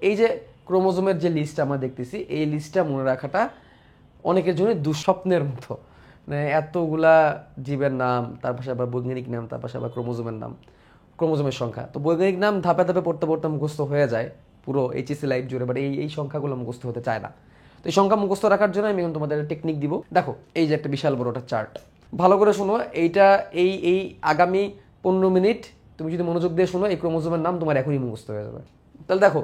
এই যে ক্রোমোজোমের যে লিস্ট আমরা দেখতেছি, এই লিস্টটা মনে রাখাটা অনেকের জন্য দুঃস্বপ্নের মতো। মানে এতগুলা জীবের নাম, তার পাশে আবার বৈজ্ঞানিক নাম, তার পাশে আবার ক্রোমোজোমের নাম, ক্রোমোজোমের সংখ্যা। তো বৈজ্ঞানিক নাম ধাপে ধাপে পড়তে পড়তে মুখস্থ হয়ে যায় পুরো এইচএসসি লাইফ জুড়ে, বাট এই সংখ্যাগুলো মুখস্থ হতে চায় না। তো এই সংখ্যা মুখস্থ রাখার জন্য আমি এখন তোমাদের টেকনিক দিব। দেখো, এই যে একটা বিশাল বড় একটা চার্ট, ভালো করে শোনো। এইটা এই আগামী 15 মিনিট তুমি যদি মনোযোগ দিয়ে শোনো, এই ক্রোমোজোমের নাম তোমার এখনই মুখস্থ হয়ে যাবে। তাহলে দেখো,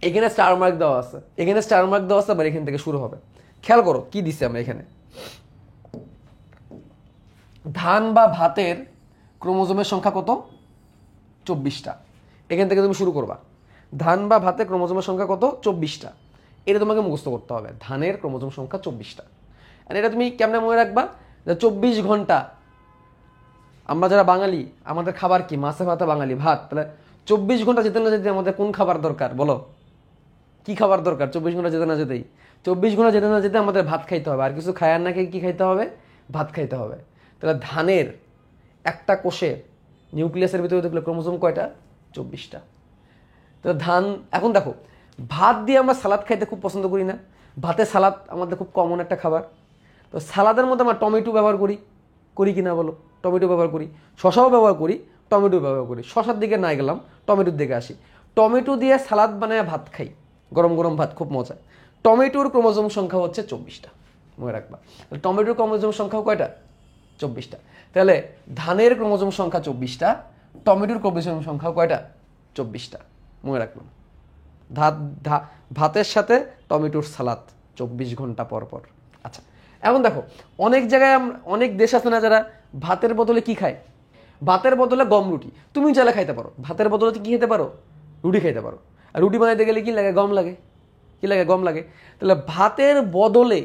এখানে স্টার মার্ক দেওয়া আছে, এখানে স্টার মার্ক দেওয়া আছে, আবার এখান থেকে শুরু হবে। খেয়াল করো কি দিচ্ছে আমরা এখানে। ধান বা ভাতের ক্রোমোজোমের সংখ্যা কত? 24টা। এখান থেকে তুমি শুরু করবা। ধান বা ভাতের ক্রোমোজোমের সংখ্যা কত? 24টা। এটা তোমাকে মুখস্থ করতে হবে, ধানের ক্রোমোজোম সংখ্যা 24টা। আর এটা তুমি কেমনে মনে রাখবা? 24 ঘন্টা আমরা যারা বাঙালি, আমাদের খাবার কি? মাছে ভাতে বাঙালি ভাত। তাহলে 24 ঘন্টা যেতে না যেতে আমাদের কোন খাবার দরকার বলো? কি খাবার দরকার 24 ঘন্টা যেতে না যেতেই? 24 ঘন্টা যেতে না যেতে আমাদের ভাত খাইতে হবে। আর কিছু খায়ার না খেয়ে কি খাইতে হবে? ভাত খাইতে হবে। তাহলে ধানের একটা কোষের নিউক্লিয়াসের ভিতরে দেখলে ক্রোমোজোম কয়টা? 24টা। তো ধান, এখন দেখো, ভাত দিয়ে আমরা সালাদ খাইতে খুব পছন্দ করি না? ভাতে সালাদ আমাদের খুব কমন একটা খাবার। তো সালাদের মধ্যে আমরা টমেটো ব্যবহার করি, করি কি না বলো? টমেটো ব্যবহার করি, শশাও ব্যবহার করি, টমেটো ব্যবহার করি। শশার দিকে না গেলাম, টমেটোর দিকে আসি। টমেটো দিয়ে সালাদ বানায় ভাত খাই, গরম গরম ভাত, খুব মজা। টমেটোর ক্রোমোজোম সংখ্যা হচ্ছে 24টা, মনে রাখবা। টমেটোর ক্রোমোজোম সংখ্যা কয়টা? 24টা। তাহলে ধানের ক্রোমোজোম সংখ্যা 24টা, টমেটোর ক্রোমোজোম সংখ্যা কয়টা? 24টা, মনে রাখলাম। ভাতের সাথে টমেটোর সালাদ 24 ঘন্টা পর পর। আচ্ছা, এখন দেখো, অনেক জায়গায় অনেক দেশ আছে না যারা ভাতের বদলে কি খায়? ভাতের বদলে গম রুটি। তুমি চাইলে খাইতে পারো, ভাতের বদলে কি খেতে পারো? রুটি খাইতে পারো। আর রুটি বানাইতে গেলে কি লাগে? গম লাগে। কি লাগে? গম লাগে। তাহলে ভাতের বদলে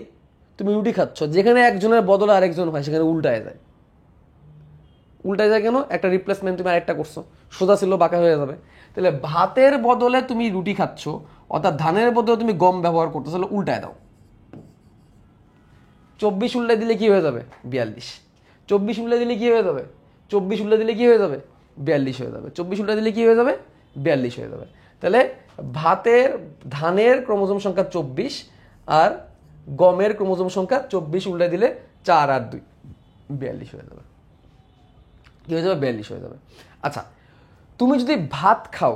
তুমি রুটি খাচ্ছ, যেখানে একজনের বদলে আরেকজন হয় সেখানে উল্টায় যায়। উল্টায় যায় কেন? একটা রিপ্লেসমেন্ট তুমি আরেকটা করছো, সোজা ছিল বাঁকা হয়ে যাবে। তাহলে ভাতের বদলে তুমি রুটি খাচ্ছ, অর্থাৎ ধানের বদলে তুমি গম ব্যবহার করতেছো, তাহলে উল্টায় দাও। 24 উল্টায় দিলে কি হয়ে যাবে? 42। 24 উল্টায় দিলে কি হয়ে যাবে? 24 উল্টায় দিলে কি হয়ে যাবে? 42 হয়ে যাবে। 24 উল্টায় দিলে কি হয়ে যাবে? 42 হয়ে যাবে। তাহলে ধানের ক্রোমোজোম সংখ্যা 24, আর গমের ক্রোমোজোম সংখ্যা 24 উল্টায় দিলে 4 আর 2, 42 হয়ে যাবে। কি হয়ে যাবে? 42 হয়ে যাবে। আচ্ছা, তুমি যদি ভাত খাও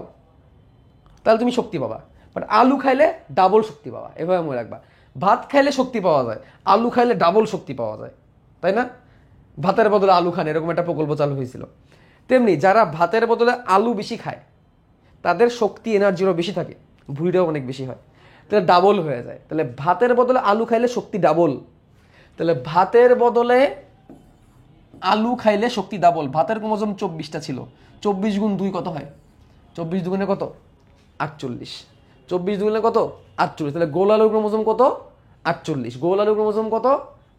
তাহলে তুমি শক্তি পাবা, বাট আলু খাইলে ডাবল শক্তি পাবা। এভাবে মনে রাখবা, ভাত খাইলে শক্তি পাওয়া যায়, আলু খাইলে ডাবল শক্তি পাওয়া যায়, তাই না? ভাতের বদলে আলু খান, এরকম একটা প্রকল্প চালু হয়েছিল। তেমনি যারা ভাতের বদলে আলু বেশি খায় তাদের শক্তি, এনার্জিও বেশি থাকে, ভুঁড়িটাও অনেক বেশি হয়, তাহলে ডাবল হয়ে যায়। তাহলে ভাতের বদলে আলু খাইলে শক্তি ডাবল। তাহলে ভাতের বদলে আলু খাইলে শক্তি ডাবল। ভাতের ক্রোমোজোম 24টা ছিল, 24 গুণ 2 কত হয়? 24 দুগুণে কত? 48। 24 দুগুণে কত? 48। তাহলে গোল আলুর ক্রোমোজোম কত? 48। গোল আলুর ক্রোমোজোম কত?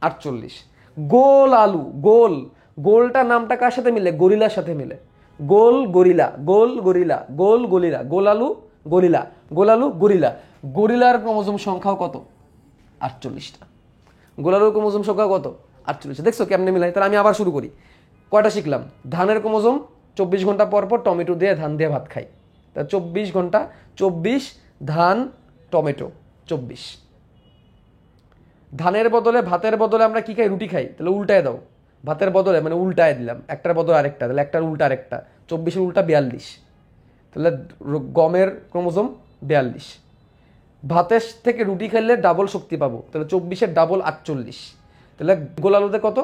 48। গোল আলু, গোল, গোলটা নামটা কার সাথে মিলে? গরিলার সাথে মিলে। গোল গরিলা, গোল গরিলা, গোল গরিলা, গোল আলু গরিলা, গোল আলু গরিলা। গরিলার ক্রোমোজোম সংখ্যাও কত? 48টা। গোল আলুর ক্রোমোজোম সংখ্যা কত? 48। দেখছো কেমনে মিলাই? তাহলে আমি আবার শুরু করি। কয়টা শিখলাম? ধানের ক্রোমোজোম 24 ঘন্টা পর পর টমেটো দিয়ে, ধান দিয়ে ভাত খাই। তা 24 ঘন্টা, 24, ধান, টমেটো, 24। ধানের বদলে, ভাতের বদলে আমরা কি খাই? রুটি খাই। তাহলে উল্টায় দাও, ভাতের বদলে মানে উল্টায় দিলাম, একটার বদলে আরেকটা, তাহলে একটার উল্টা আরেকটা, 24-এর উল্টা 42। তাহলে গমের ক্রোমোজোম 42। ভাতের থেকে রুটি খেলে ডাবল শক্তি পাবো, তাহলে 24-এর ডাবল 48। তাহলে গোল আলুতে কত?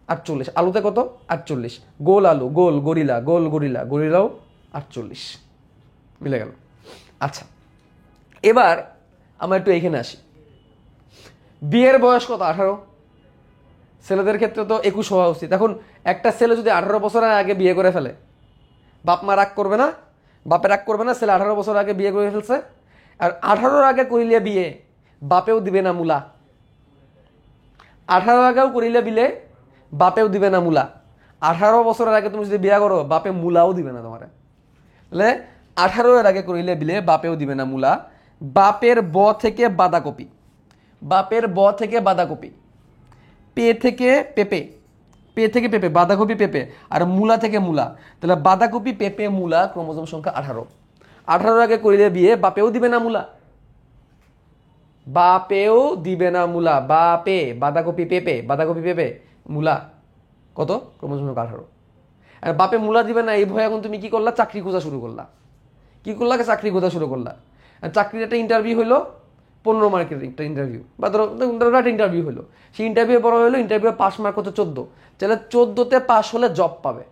48। আলুতে কত? 48। গোল আলু, গোল গরিলা, গোল গরিলা, গরিলাও 48। মিলে গেল। আচ্ছা, এবার আমরা একটু এখানে আসি। বিয়ের বয়স কত? 18। ছেলেদের ক্ষেত্রে তো 21 হওয়া উচিত। এখন একটা ছেলে যদি 18 বছরের আগে বিয়ে করে ফেলে, বাপ মা রাগ করবে না? বাপে রাগ করবে না? ছেলে 18 বছর আগে বিয়ে করে ফেলছে। আর 18-র আগে করিলে বিয়ে, বাপেও দিবে না মূলা। 18 আগেও করিলে বিলে, বাপেও দিবে না মূলা। 18 বছরের আগে তুমি যদি বিয়ে করো, বাপে মূলাও দিবে না তোমার। তাহলে 18-এর আগে করিলে বিলে, বাপেও দিবে না মূলা। বাপের ব থেকে বাঁধাকপি, বাপের ব থেকে বাঁধাকপি, পে থেকে পেঁপে, পে থেকে পেঁপে, বাঁধাকপি পেঁপে, আর মূলা থেকে মূলা। তাহলে বাঁধাকপি পেঁপে মূলা ক্রোমোজোম সংখ্যা 18। 18 আগে করিলে বিয়ে, বাপেও দিবে না মূলা, বাপেও দিবে না মূলা, বাপে বাঁধাকপি পেঁপে, বাঁধাকপি পেঁপে মূলা কত, ক্রমোজোম সংখ্যা 18। আর বাপে মূলা দিবে না এই ভয়ে এখন তুমি কি করলা, চাকরি খোঁজা শুরু করলা। কি করলা, চাকরি খোঁজা শুরু করলা। আর চাকরির একটা ইন্টারভিউ হলো, 15 মার্কের একটা ইন্টারভিউ, বা ধরো একটা ইন্টারভিউ হলো, সেই ইন্টারভিউ বড় হলো, ইন্টারভিউ পাস মার্ক হচ্ছে 14, তাহলে 14তে পাস হলে জব পাবে।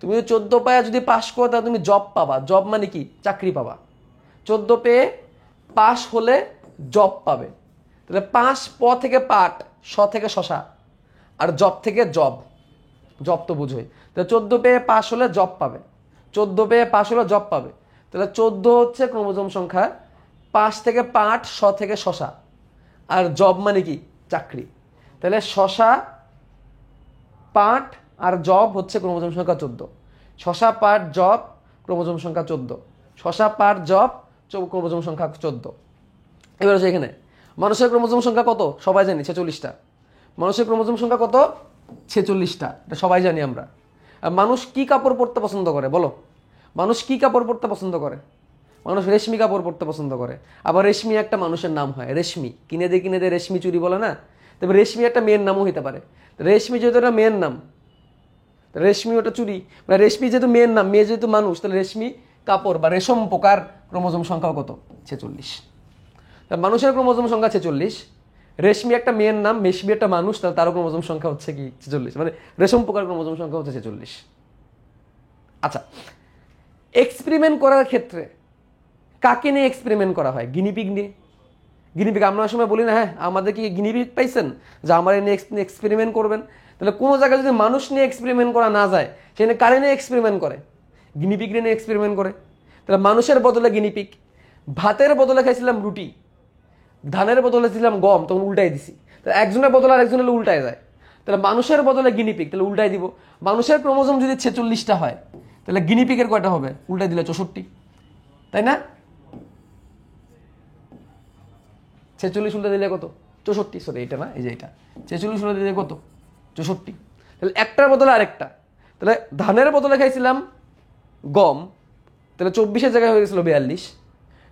তুমি 14 পায়ে যদি পাস করো তাহলে তুমি জব পাবা। জব মানে কি, চাকরি পাবা। 14 পেয়ে পাস হলে জব পাবে। তাহলে 5 প থেকে পাট, স থেকে শশা, আর জব থেকে জব, জব তো বুঝোই। তাহলে 14 পেয়ে পাস হলে জব পাবে, 14 পেয়ে পাস হলে জব পাবে। তাহলে 14 হচ্ছে ক্রোমোজোম সংখ্যা, 5 থেকে পাট, স থেকে শশা, আর জব মানে কি, চাকরি। তাহলে শশা, পাট আর জব হচ্ছে ক্রোমোজোম সংখ্যা 14। শশা, পাট, জব, ক্রোমোজোম সংখ্যা 14। শশা, পাট, জব, ক্রোমোজোম সংখ্যা 14। এবার হচ্ছে এখানে মানুষের ক্রোমোজোম সংখ্যা কত, সবাই জানি 46টা। মানুষের ক্রোমোজোম সংখ্যা কত, 46টা, এটা সবাই জানি আমরা। আর মানুষ কি কাপড় পরতে পছন্দ করে বলো, মানুষ কি কাপড় পরতে পছন্দ করে? মানুষ রেশমি কাপড় পরতে পছন্দ করে। আবার রেশমি একটা মানুষের নাম হয়, রেশমি, কিনে দে রেশমি চুরি বলে না, তবে রেশমি একটা মেয়ের নামও হতে পারে। রেশমি যেহেতু একটা মেয়ের নাম, রেশমি ওটা চুরি, মানে রেশমি যেহেতু মেয়ের নাম, মেয়ে যেহেতু মানুষ, তাহলে রেশমি কাপড় বা রেশম পোকার ক্রোমোজোম সংখ্যা কত, 46। মানুষের ক্রোমোজোম সংখ্যা 46, রেশমি একটা মেয়ের নাম, মেশমি একটা মানুষ, তাহলে তারও ক্রোমোজোম সংখ্যা হচ্ছে কি 46, মানে রেশম পোকার ক্রোমোজোম সংখ্যা হচ্ছে 46। আচ্ছা, এক্সপেরিমেন্ট করার ক্ষেত্রে কাকে নিয়ে এক্সপেরিমেন্ট করা হয়? গিনিপিগ নিয়ে। গিনিপিগ আমরা সময় বলি না, হ্যাঁ আমাদের কি গিনিপিগ পাইছেন যে আমার নিয়ে এক্সপেরিমেন্ট করবেন? তাহলে কোনো জায়গায় যদি মানুষ নিয়ে এক্সপেরিমেন্ট করা না যায়, সেখানে কারে নিয়ে এক্সপেরিমেন্ট করে? গিনিপিগ নিয়ে এক্সপেরিমেন্ট করে। তাহলে মানুষের বদলে গিনিপিগ। ভাতের বদলে খাইছিলাম রুটি, ধানের বদলে ছিলাম গম, তখন উল্টাই দিছি। তাহলে একজনের বদলে আর একজনের উল্টায় যায়। তাহলে মানুষের বদলে গিনিপিগ, তাহলে উল্টাই দিব। মানুষের ক্রোমোজোম যদি 46টা হয়, তাহলে গিনিপিগের কয়টা হবে? উল্টাই দিলে 64, তাই না? 46 উল্টে দিলে কত? 64। সরি এটা না, এই যে এটা 46 উল্টে দিলে কত? 64। তাহলে একটার বদলে আরেকটা। তাহলে ধানের বদলে খাইছিলাম গম, তাহলে 24-এর জায়গায় হয়ে গেছিল 42।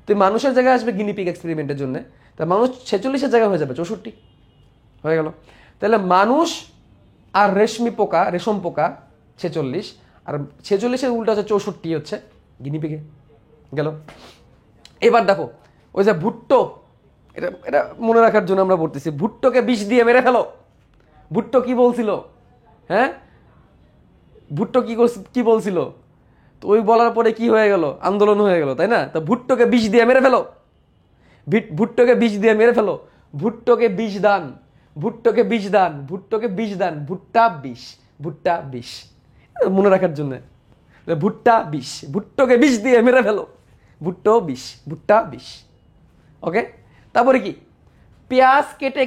তো মানুষের জায়গায় আসবে গিনিপিগ এক্সপেরিমেন্টের জন্য, তাহলে মানুষ 46-এর জায়গায় হয়ে যাবে 64, হয়ে গেল। তাহলে মানুষ আর রেশমি পোকা, রেশম পোকা 46, আর 46-এর উল্টা হচ্ছে 64 হচ্ছে গিনিপিগে গেল। এবার দেখো ওই যে ভুট্টো, এটা এটা মনে রাখার জন্য আমরা বলতেছি, ভুট্টোকে বিষ দিয়ে মেরে ফেলো। ভুট্টো কি বলছিল? হ্যাঁ, ভুট্টো কি বলছিল? তো ওই বলার পরে কি হয়ে গেল? আন্দোলন হয়ে গেল, তাই না? তো ভুট্টোকে বিষ দিয়ে মেরে ফেলো, ভুট্টোকে বিষ দিয়ে মেরে ফেলো, ভুট্টোকে বিষ দান, ভুট্টোকে বিষ দান, ভুট্টোকে বিষ দান, ভুট্টা বিষ, ভুট্টা বিষ, মনে রাখার জন্য। ভুট্টা বিষ, ভুট্টোকে বিষ দিয়ে মেরে ফেলো, ভুট্টো বিষ, ভুট্টা বিষ। ওকে, তারপরে কি? পেঁয়াজ কেটে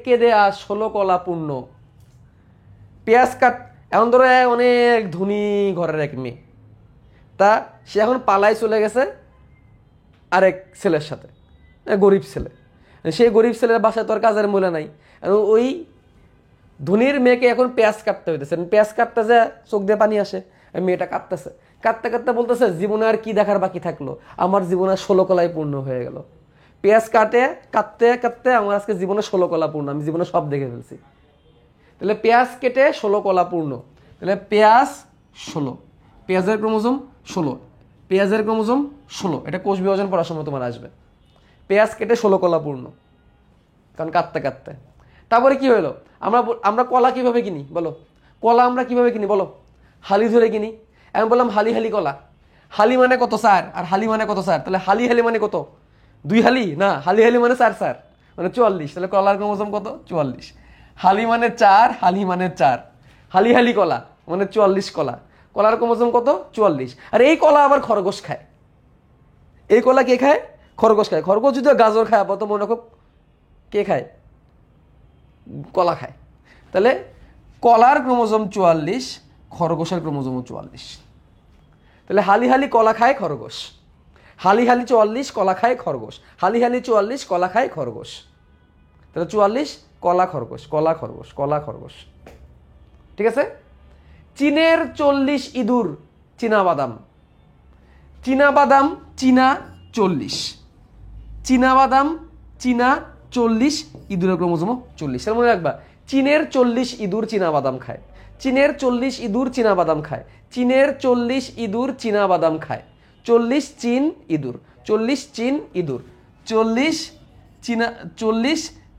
কেটে আজ 16 কলা পূর্ণ। পেঁয়াজ কাট, এখন ধরো অনেক ধনী ঘরের এক মেয়ে, তা সে এখন পালায় চলে গেছে আরেক ছেলের সাথে, গরিব ছেলে। সেই গরিব ছেলের বাসায় তো আর কাজের মূল্য নাই, ওই ধনীর মেয়েকে এখন পেঁয়াজ কাটতে হইতেছে। পেঁয়াজ কাটতে যে চোখ দিয়ে পানি আসে, মেয়েটা কাটতেছে, কাটতে কাটতে বলতেছে জীবনে আর কি দেখার বাকি থাকলো, আমার জীবনে 16 কলাই পূর্ণ হয়ে গেল। পেঁয়াজ কাটতে কাটতে আমার আজকে জীবনে 16 কলা পূর্ণ, আমি জীবনে সব দেখে ফেলছি। তাহলে পেঁয়াজ কেটে 16 কলা পূর্ণ, তাহলে পেঁয়াজ 16, পেঁয়াজের ক্রোমোজোম 16, পেঁয়াজের ক্রোমোজোম 16, এটা কোষ বিভাজন পড়ার সময় তোমার আসবে। পেঁয়াজ কেটে 16 কলা পূর্ণ, কারণ কাটতে কাটতে। তারপরে কি হলো? আমরা কলা কিভাবে কিনি বলো? কলা আমরা কিভাবে কিনি বলো? হালি ধরে কিনি। আমি বললাম হালি হালি কলা, হালি মানে কত? 4, আর হালি মানে কত? 4। তাহলে হালি হালি মানে কত? 2 হালি না, হালি হালি মানে 4 মানে 44। তাহলে কলার ক্রোমোজোম কত? 44। হালি মানে 4, হালি মানে 4, হালি হালি কলা মানে 44 কলা, কলার ক্রোমোজোম কত? 44। আর এই কলা আবার খরগোশ খায়। এই কলা কে খায়? খরগোশ খায়। খরগোশ যদি গাজর খায়, আপাতত মনে রাখো কে খায়? কলা খায়। তাহলে কলার ক্রোমোজোম 44, খরগোশের ক্রোমোজোম 44। তাহলে হালি হালি কলা খায় খরগোশ, হালি হালি 44 কলা খায় খরগোশ, হালি হালি 44 কলা খায় খরগোশ। তাহলে 44 কলা খরগোশ, কলা খরগোশ, কলা খরগোশ। ঠিক আছে? চীনের 40 ইঁদুর চীনা বাদাম, চীনাবাদাম চীনা 40, চীনাবাদাম চীনা 40, ইঁদুরের ক্রোমোজোম 40। এর মনে রাখবা, চীনের 40 ইঁদুর চীনাবাদাম খায়, চীনের 40 ইঁদুর চীনাবাদাম খায়, চীনের 40 ইঁদুর চীনাবাদাম খায়, 40 চীন ইঁদুর, 40 চীন ইঁদুর, 40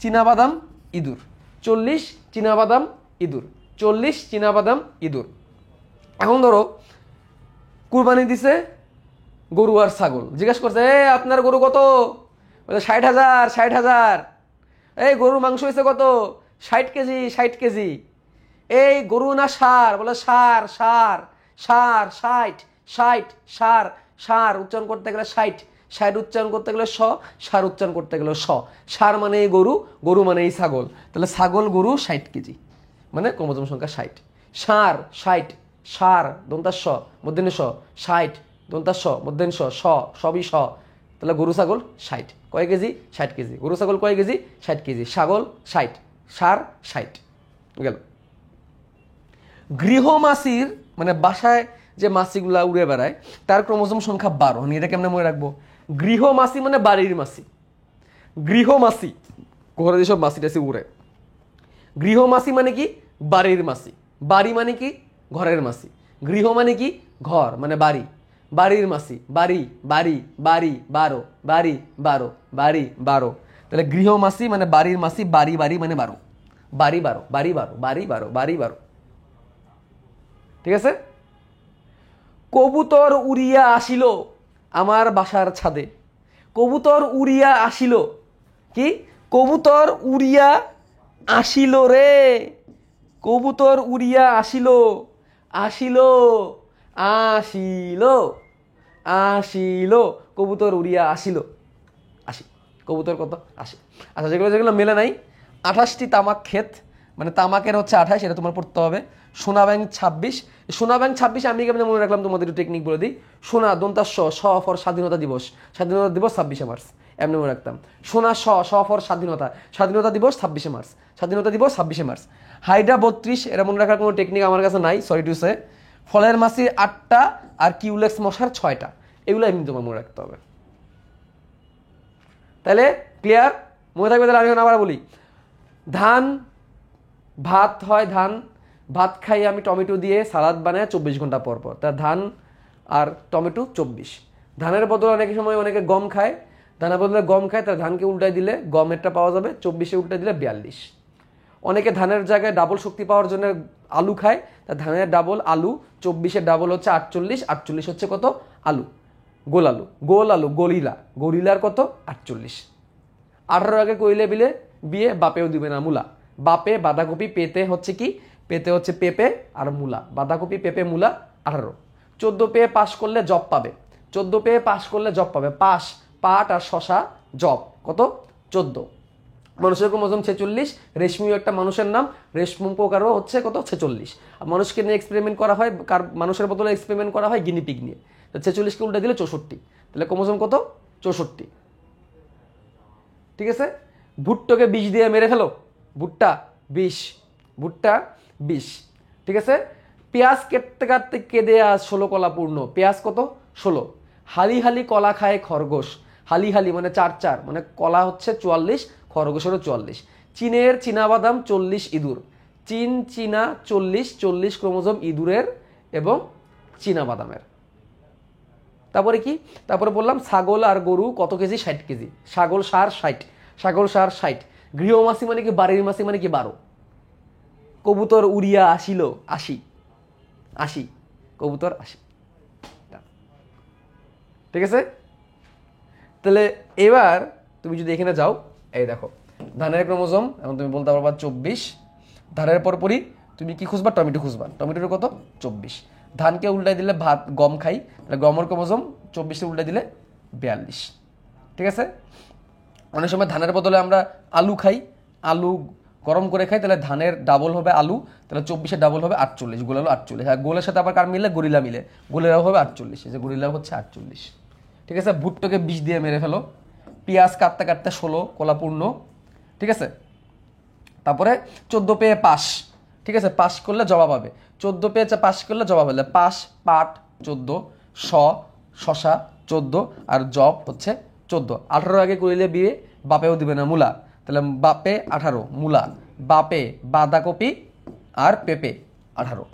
চীনাবাদাম ইঁদুর, 40 চীনাবাদাম ইঁদুর, 40 চীনাবাদাম ইঁদুর। এখন ধরো কুরবানি দিছে গরু আর ছাগল, জিজ্ঞাসা করছে আপনার গরু কত? বলে 60,000, 60,000। এই গরুর মাংস হয়েছে কত? 60 কেজি, 60 কেজি। এই গরু না সার? বলে সার, সার, সার, 60, 60, সার, সার উচ্চারণ করতে গেলে 60, 60 উচ্চারণ করতে গেলে স, সার উচ্চারণ করতে গেলে স। সার মানে এই গরু, গরু মানে এই ছাগল, তাহলে ছাগল গরু 60 কেজি, মানে ক্রোমোজোম সংখ্যা 60। সার 60, সার দন্তাস স মধ্যে স, 60 দন্তাস স মধ্যে স, স সবই স, তাহলে গরু ছাগল 60। কয় কেজি? 60 কেজি। গরু ছাগল কয় কেজি? 60 কেজি। ছাগল 60, সার 60 গেল। গৃহমাছির মানে বাসায় যে মাছিগুলা উড়ে বেড়ায় তার ক্রোমোজোম সংখ্যা 12। আমি এটা কেমনে মনে রাখবো? গৃহমাছি মানে বাড়ির মাছি, গৃহমাছি ঘরে যেসব মাছি টাছি উড়ে। গৃহমাছি মানে কি? বাড়ির মাছি। বাড়ি মানে কি? ঘরের মাছি। গৃহ মানে কি? ঘর মানে বাড়ি, বাড়ির মাছি, বাড়ি, বাড়ি, বাড়ি 12, বাড়ি 12, বাড়ি 12। তাহলে গৃহমাছি মানে বাড়ির মাছি, বাড়ি বাড়ি মানে 12, বাড়ি 12, বাড়ি 12, বাড়ি 12, বাড়ি 12। ঠিক আছে? কবুতর উড়িয়া আসিল আমার বাসার ছাদে, কবুতর উড়িয়া আসিল। কি? কবুতর উড়িয়া আসিল রে, কবুতর উড়িয়া আসিল, আসিল, আসিল, আসিল, কবুতর উড়িয়া আসিল, আসি। কবুতর কত? আসি। আচ্ছা, যেগুলো যেগুলো মেলে নাই, 28টি তামাক ক্ষেত, মানে তামাকের হচ্ছে 28, এটা তোমার পড়তে হবে। সোনা ব্যাংক 26, সোনা ব্যাংক 26 আমি কেমন মনে রাখলাম তোমাদের একটু টেকনিক বলে দিই। সোনা দন্তাস স ফর স্বাধীনতা দিবস, স্বাধীনতা দিবস 26শে মার্চ, এমনি মনে রাখতাম। সোনা স ফর স্বাধীনতা, স্বাধীনতা দিবস 26শে মার্চ, স্বাধীনতা দিবস 26শে মার্চ। হাইড্রা 32, এটা মনে রাখার কোনো টেকনিক আমার কাছে নাই, সরি টু সে। ফলের মাছির 8টা আর কিউলেক্স মশার 6টা, এগুলো এমনি তোমার মনে রাখতে হবে। তাহলে ক্লিয়ার? মনে থাকবে? তাহলে আমি আবার বলি, ধান ভাত হয়, ধান ভাত খাই আমি টমেটো দিয়ে সালাদ বানায় 24 ঘন্টা পর পর, তা ধান আর টমেটো 24। ধানের বদলে অনেক সময় অনেকে গম খায়, ধানের বদলে গম খায়, তার ধানকে উল্টাই দিলে গমেরটা পাওয়া যাবে, 24-এ উল্টাই দিলে 42। অনেকে ধানের জায়গায় ডাবল শক্তি পাওয়ার জন্য আলু খায়, তা ধানের ডাবল আলু, 24-এর ডাবল হচ্ছে 48, 48 হচ্ছে কত? আলু, গোল আলু, গোল আলু, গরিলা, গরিলার কত? 48। 18 আগে কইলে বিলে বিয়ে, বাপেও দিবে না মূলা। বাপে বাঁধাকপি, পেতে হচ্ছে কি? পেতে হচ্ছে পেঁপে আর মূলা, বাঁধাকপি পেঁপে মূলা 18। 14 পেয়ে পাস করলে জব পাবে, 14 পেয়ে পাস করলে জব পাবে। পাস পাট আর শশা, জব কত? 14। মানুষের ক্রোমোজোম 46, রেশমিও একটা মানুষের নাম, রেশম পোকারও হচ্ছে কত? 46। মানুষকে নিয়ে এক্সপেরিমেন্ট করা হয়, কার মানুষের বদলে এক্সপেরিমেন্ট করা হয় গিনিপিগ নিয়ে, তো 46কে উল্টে দিলে 64, তাহলে ক্রোমোজোম কত? 64। ঠিক আছে? ভুট্টোকে বিষ দিয়ে মেরে ফেলো, ভুট্টা বিষ, ভুট্টা বিষ। ঠিক আছে? পেঁয়াজ কাটতে কাটতে কেঁদে আজ 16 কলা পূর্ণ, পেঁয়াজ কত? 16। হালি হালি কলা খায় খরগোশ, হালি হালি মানে 4 4, মানে কলা হচ্ছে 44, খরগোশেরও 44। চীনের চীনাবাদাম 40 ইঁদুর, চীন চীনা 40, 40 ক্রোমোজোম ইঁদুরের এবং চীনাবাদামের। তারপরে কি? তারপরে বললাম ছাগল আর গরু কত কেজি? 60 কেজি। ছাগল সার 60, ছাগল সার 60। গৃহমাছি মানে কি? বাড়ির মাছি মানে কি? 12। কবুতর উড়িয়া আসিল, 80, 80, কবুতর 80। ঠিক আছে? তাহলে এবার তুমি যদি এখানে যাও, এই দেখো ধানের ক্রোমোজোম, এখন তুমি বলতে পারবা 24। ধানের পরপরই তুমি কি খুঁজবা? টমেটো খুঁজবা, টমেটোর কত? 24। ধানকে উল্টাই দিলে ভাত, গম খাই, তাহলে গমের ক্রোমোজোম 24-এ উল্টাই দিলে 42। ঠিক আছে? অনেক সময় ধানের বদলে আমরা আলু খাই, আলু গরম করে খাই, তাহলে ধানের ডাবল হবে আলু, তাহলে 24-এর ডাবল হবে 48, গোল আলু 48। আর গোলের সাথে আবার কার মিলে? গরিলা মিলে, গোলেরাও হবে 48, যে গরিলা হচ্ছে 48। ঠিক আছে? ভুট্টোকে বিষ দিয়ে মেরে ফেলো, পেঁয়াজ কাটতে কাটতে 16 কলা পূর্ণ। ঠিক আছে? তারপরে 14 পেয়ে পাস, ঠিক আছে? পাস করলে জবাব হবে, 14 পেয়ে পাস করলে জবাব হলে পাস পাট 14, স শশা 14, আর জব হচ্ছে 14। 18 আগে করিলে বিয়ে, বাপেও দিবে না মূলা, তাহলে বাপে 18, মূলা বাপে বাঁধাকপি আর পেঁপে 18,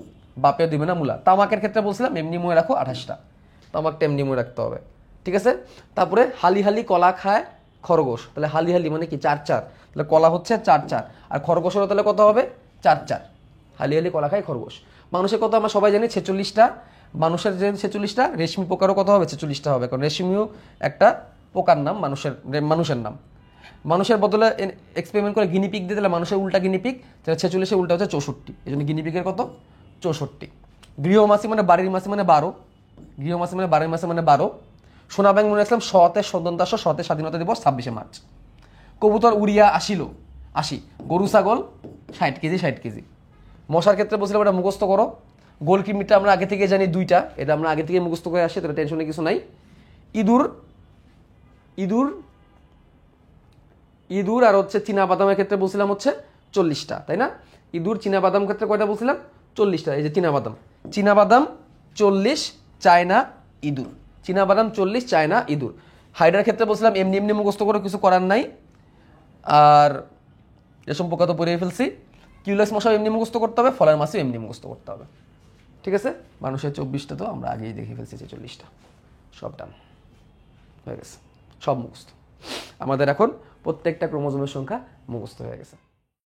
বাপেও দিবে না মূলা। তামাকের ক্ষেত্রে বলছিলাম এমনি মনে রাখো 28টা, তামাকটা এমনি মনে রাখতে হবে, ঠিক আছে। তারপরে হালি হালি কলা খায় খরগোশ, তাহলে হালি হালি মানে কি 4 4, তাহলে কলা হচ্ছে 4 4, আর খরগোশেরও তাহলে কত হবে 4 4, হালি হালি কলা খায় খরগোশ। মানুষের কথা আমরা সবাই জানি 46টা, মানুষের যে 46টা, রেশমি পোকারও কত হবে 46টা হবে, কারণ রেশমিও একটা পোকার নাম, মানুষের নাম। মানুষের বদলে এক্সপেরিমেন্ট করে গিনিপিক দিয়ে, তাহলে মানুষের উল্টা গিনিপিক, তাহলে 46-এর উল্টা হচ্ছে 64, এই জন্য গিনিপিকের কত 64। গৃহমাসি মানে বাড়ির মাসি মানে 12, গৃহমাসি মানে বাড়ির মাসি মানে 12। সোনা ব্যাংক মনে রাখলাম শতে স্বতন্ত্র, শতে স্বাধীনতা দিবস 26শে মার্চ। কবুতর উড়িয়া আসিল 80, গরু ছাগল 60 কেজি 60 কেজি। মশার ক্ষেত্রে বলছিলাম এটা মুখস্থ করো। গোলকিমিটা আমরা আগে থেকে জানি 2টা, এটা আমরা আগে থেকে মুখস্থ করে আসি, তাহলে টেনশনে কিছু নাই। ইঁদুর ইঁদুর ইঁদুর আর হচ্ছে চীনাবাদামের ক্ষেত্রে বলছিলাম হচ্ছে 40টা, তাই না? ইঁদুর চীনাবাদাম ক্ষেত্রে কয়টা বলছিলাম 40টা, এই যে চীনাবাদাম 40, চায়না ইঁদুর, চীনাবাদাম 40, চায়না ইঁদুর। হাইডার ক্ষেত্রে বলছিলাম এমনি এমনি মুখস্থ করে কিছু করার নাই, আর রেশম পোকা তো পড়িয়ে ফেলছি। কিউলেক্স মশাও এমনি মুখস্থ করতে হবে, ফলের মাছও এমনি মুখস্থ করতে হবে, ঠিক আছে। মানুষের 24টা তো আমরা আগেই দেখে ফেলছি, 40টা সব ডান হয়ে গেছে, সব মুখস্থ। আমাদের এখন প্রত্যেকটা ক্রোমোজোমের সংখ্যা মুখস্থ হয়ে গেছে।